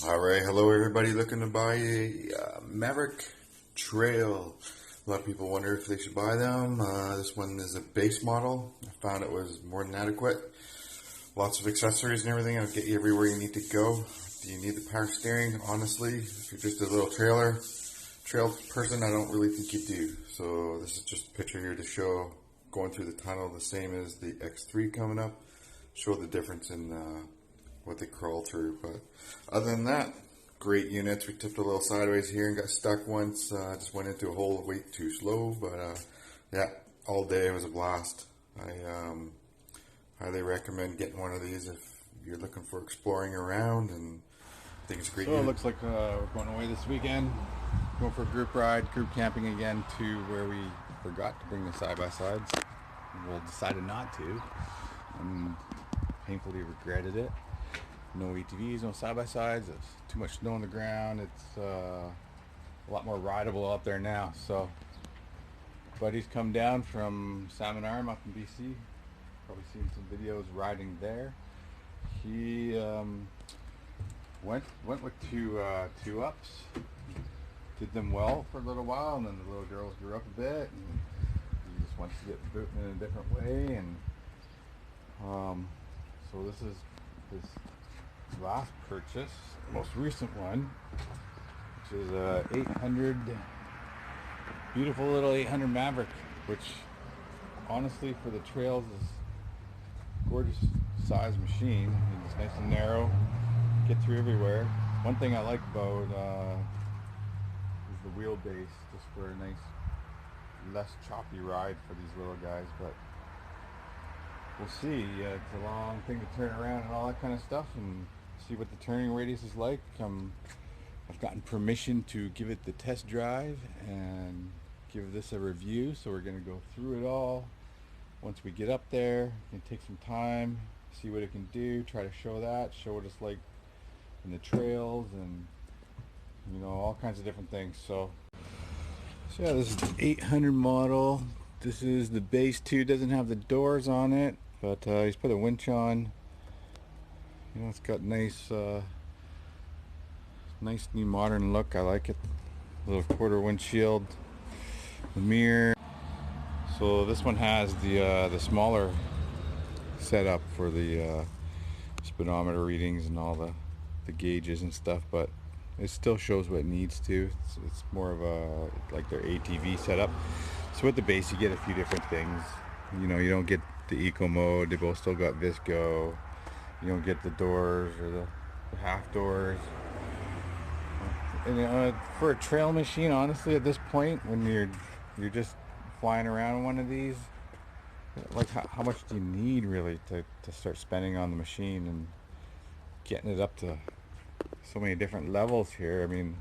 All right, hello everybody looking to buy a Maverick Trail. A lot of people wonder if they should buy them. This one is a base model. I found it was more than adequate. Lots of accessories and everything. It'll get you everywhere you need to go. Do you need the power steering? Honestly, if you're just a little trail person, I don't really think you do. So this is just a picture here to show going through the tunnel the same as the X3 coming up. Show the difference in what they crawl through. But other than that, great units. We tipped a little sideways here and got stuck once. Just went into a hole way too slow. But yeah, all day it was a blast. I highly recommend getting one of these if you're looking for exploring around, and I think it's a great So it unit. looks like we're going away this weekend. Going for a group ride, group camping again to where we forgot to bring the side-by-sides. Well, decided not to, and painfully regretted it. No ATVs, no side-by-sides. There's too much snow on the ground. It's a lot more rideable up there now. So, buddy's come down from Salmon Arm up in BC. Probably seen some videos riding there. He went with two ups. Did them well for a little while, and then the little girls grew up a bit, and he just wants to get booting in a different way. And so this is his last purchase, most recent one, which is a 800, beautiful little 800 Maverick, which honestly for the trails is gorgeous size machine. It's nice and narrow, get through everywhere. One thing I like about is the wheelbase, just for a nice, less choppy ride for these little guys. But we'll see. It's a long thing to turn around and all that kind of stuff, and see what the turning radius is like. I've gotten permission to give it the test drive and give this a review, so we're going to go through it all. Once we get up there, we can take some time, see what it can do, try to show what it's like in the trails, and all kinds of different things. So yeah, this is the 800 model. This is the base 2. Doesn't have the doors on it, but he's put a winch on. It's got nice new modern look. I like it. Little quarter windshield, the mirror. So this one has the smaller setup for the speedometer readings and all the gauges and stuff, but it still shows what it needs to. It's more of a like their ATV setup. So with the base, you get a few different things. You don't get the eco mode. They both still got Visco. You don't get the doors or the half doors. And for a trail machine, honestly, at this point, when you're just flying around one of these, like how much do you need really to start spending on the machine and getting it up to so many different levels here? I mean,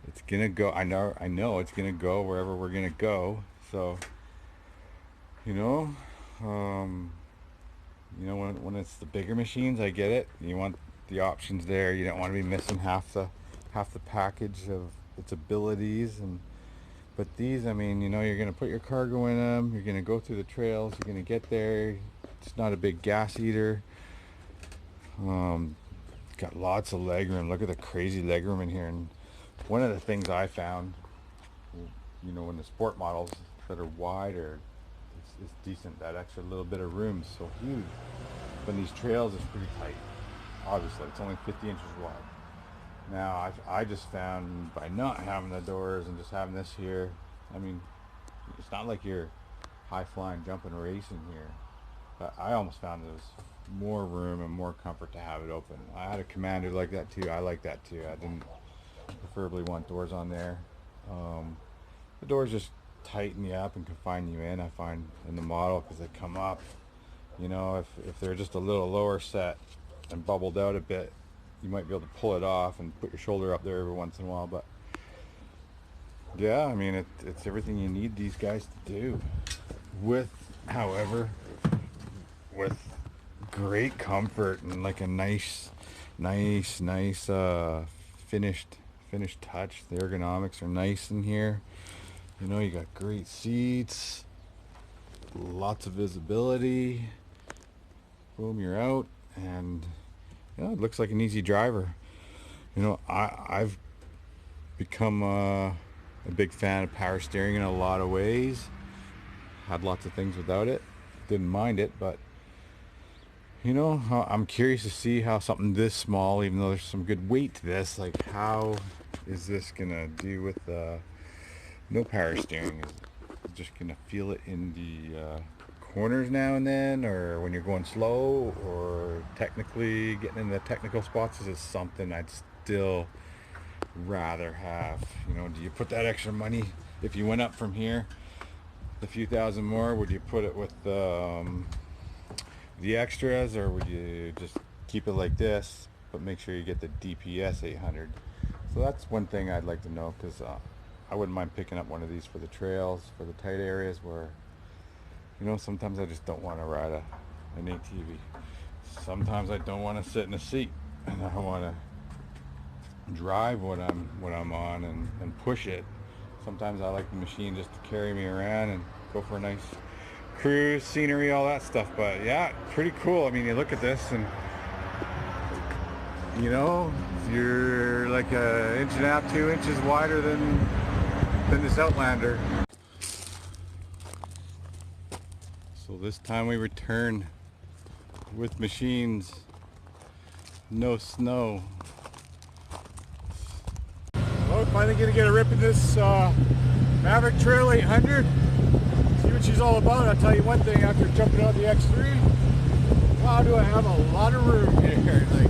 it's gonna go. I know it's gonna go wherever we're gonna go. So when it's the bigger machines, I get it. You want the options there. You don't want to be missing half the package of its abilities. But these, I mean, you're gonna put your cargo in them. You're gonna go through the trails. You're gonna get there. It's not a big gas eater. Got lots of legroom. Look at the crazy legroom in here. And one of the things I found, when the sport models that are wider, it's decent. That extra little bit of room is so huge. But these trails is pretty tight. Obviously, it's only 50 inches wide. Now, I just found by not having the doors and just having this here, I mean, it's not like you're high-flying, jumping, racing here. But I almost found there was more room and more comfort to have it open. I had a Commander like that too. I like that too. I didn't preferably want doors on there. The doors just tighten you up and confine you in, I find, in the model, because they come up. If they're just a little lower set and bubbled out a bit, you might be able to pull it off and put your shoulder up there every once in a while. But yeah, I mean, it's everything you need these guys to do, however, with great comfort and like a nice finished touch. The ergonomics are nice in here. You got great seats, lots of visibility. Boom, you're out, and it looks like an easy driver. You know, I've become a big fan of power steering in a lot of ways. Had lots of things without it. Didn't mind it, but you know, I'm curious to see how something this small, even though there's some good weight to this, like how is this gonna do with no power steering? Is it just gonna feel it in the corners now and then, or when you're going slow, or technically getting in the technical spots? Is it something I'd still rather have? You know, do you put that extra money if you went up from here a few thousand more? Would you put it with the extras, or would you just keep it like this but make sure you get the DPS 800? So that's one thing I'd like to know, because I wouldn't mind picking up one of these for the trails, for the tight areas where, you know, sometimes I just don't want to ride an ATV. Sometimes I don't want to sit in a seat, and I want to drive what I'm on and push it. Sometimes I like the machine just to carry me around and go for a nice cruise, scenery, all that stuff. But yeah, pretty cool. I mean, you look at this and, you know, you're like an inch and a half, 2 inches wider than this Outlander. So this time we return with machines, no snow. Well, finally gonna get a rip in this Maverick Trail 800. See what she's all about. I'll tell you one thing, after jumping out the X3, wow, do I have a lot of room here. Like,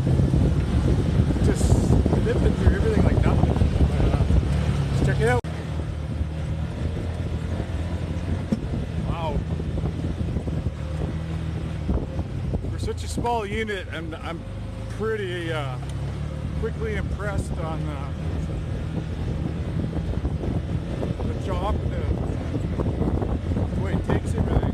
just zipping through everything like nothing. Let's check it out. Wow. For such a small unit, I'm pretty quickly impressed on the job, the way it takes everything.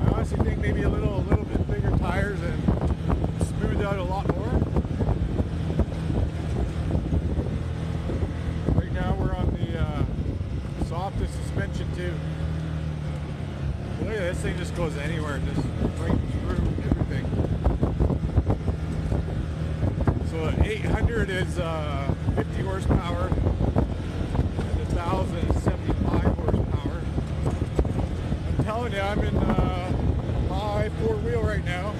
I honestly think maybe a little bit bigger tires and smooth out a lot more. Right now we're on the softest suspension too. Look at this thing, just goes anywhere, just right through everything. So the 800 is 50 horsepower and the 1000 is 75 horsepower. I'm telling you, I'm in high four-wheel right now.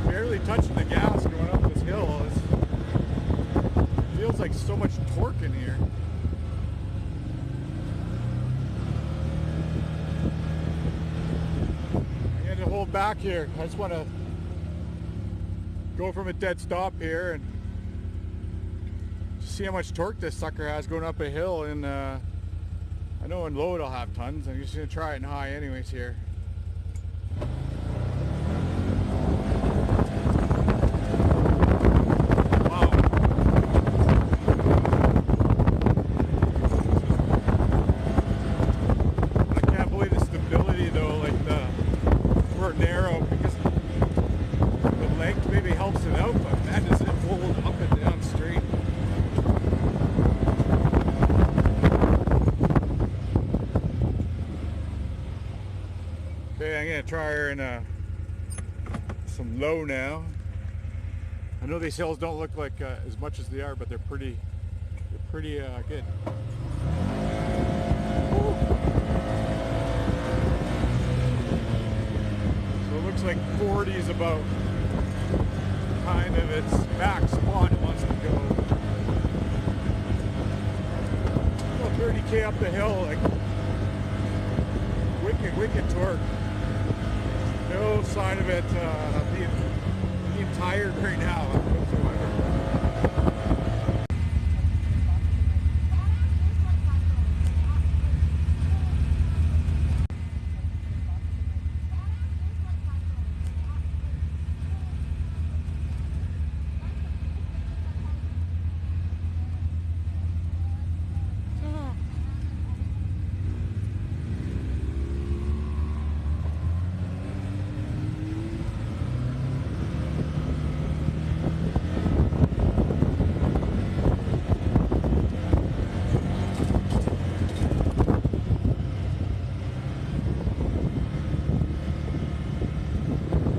Barely touching the gas going up this hill. It feels like so much torque in here. I had to hold back here. I just want to go from a dead stop here and see how much torque this sucker has going up a hill. And I know in low it'll have tons. I'm just going to try it in high anyways here. Wow. I can't believe the stability though, like we're narrow, because the length maybe helps it out, but man, does it hold up and down straight. Okay, I'm gonna try her in some low now. I know these hills don't look like as much as they are, but they're pretty good. Woo. So it looks like 40 is about kind of its back spot it wants to go. Well, 30k up the hill, like wicked torque. No sign of it being tired right now whatsoever.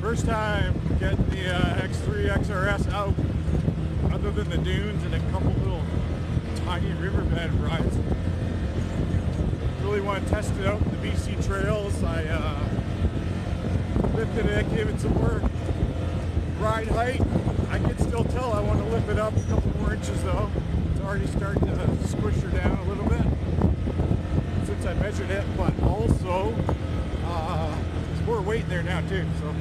First time Getting the X3 XRS out, other than the dunes and a couple little tiny riverbed rides. Really want to test it out in the BC trails. I lifted it, gave it some more ride height. I can still tell I want to lift it up a couple more inches though. It's already starting to squish her down a little bit since I measured it, but also there's more weight in there now too. So.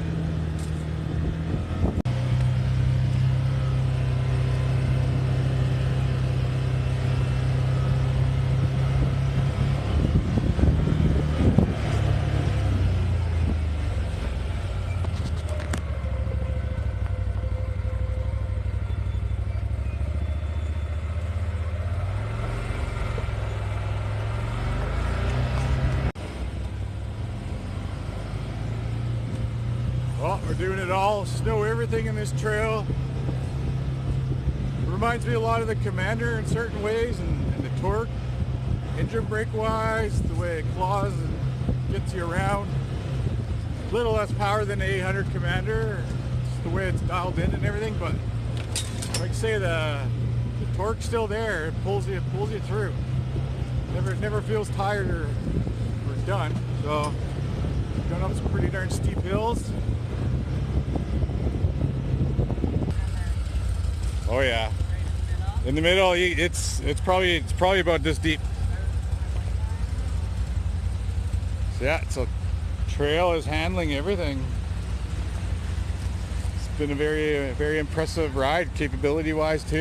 Well, we're doing it all, snow everything in this trail. It reminds me a lot of the Commander in certain ways, and the torque, engine brake wise, the way it claws and gets you around. A little less power than the 800 Commander, just the way it's dialed in and everything, but like I say, the torque's still there. It pulls you through. Never feels tired or done. So going up some pretty darn steep hills. Oh yeah, in the middle, it's probably about this deep. So yeah, so trail is handling everything. It's been a very impressive ride, capability wise too.